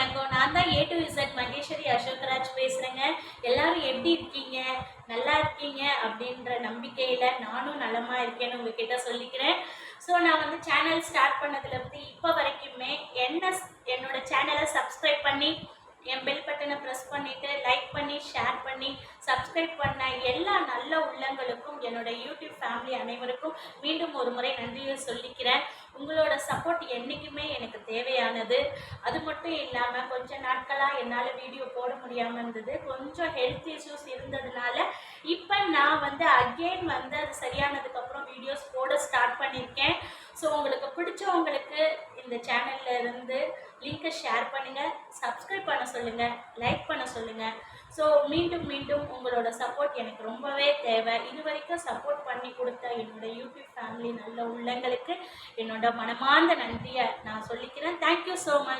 வணக்கம். நான் தான் A to Z Maheswari Ashokraj பேசுகிறேங்க. எல்லாரும் எப்படி இருக்கீங்க? நல்லா இருக்கீங்க அப்படின்ற நம்பிக்கையில் நானும் நலமாக இருக்கேன்னு உங்ககிட்ட சொல்லிக்கிறேன். ஸோ நான் வந்து சேனல் ஸ்டார்ட் பண்ணதுலேருந்து இப்போ வரைக்குமே என்னோட சேனலை சப்ஸ்கிரைப் பண்ணி என் பெல் பட்டனை ப்ரெஸ் பண்ணிவிட்டு லைக் பண்ணி ஷேர் பண்ணி சப்ஸ்கிரைப் பண்ண எல்லா நல்ல உள்ளங்களுக்கும் என்னோட யூடியூப் ஃபேமிலி அனைவருக்கும் மீண்டும் ஒரு முறை நன்றியை சொல்லிக்கிறேன். உங்களோட சப்போர்ட் என்றைக்குமே எனக்கு தேவையானது. அது மட்டும் இல்லாமல் கொஞ்ச நாட்களாக என்னால் வீடியோ போட முடியாமல் இருந்தது. கொஞ்சம் ஹெல்த் இஷ்யூஸ் இருந்ததுனால இப்போ நான் வந்து அகெயின் வந்து அது சரியானதுக்கப்புறம் வீடியோஸ் போட ஸ்டார்ட் பண்ணியிருக்கேன். ஸோ உங்களுக்கு பிடிச்சவங்களுக்கு இந்த சேனலில் இருந்து லிங்கை ஷேர் பண்ணுங்கள், சப்ஸ்கிரைப் பண்ண சொல்லுங்கள், லைக் பண்ண சொல்லுங்கள். ஸோ மீண்டும் மீண்டும் உங்களோட சப்போர்ட் எனக்கு ரொம்பவே தேவை. இது வரைக்கும் சப்போர்ட் பண்ணி கொடுத்த என்னோட யூடியூப் ஃபேமிலி நல்ல உள்ளங்களுக்கு என்னோட மனமார்ந்த நன்றியை நான் சொல்லிக்கிறேன். Thank you so much.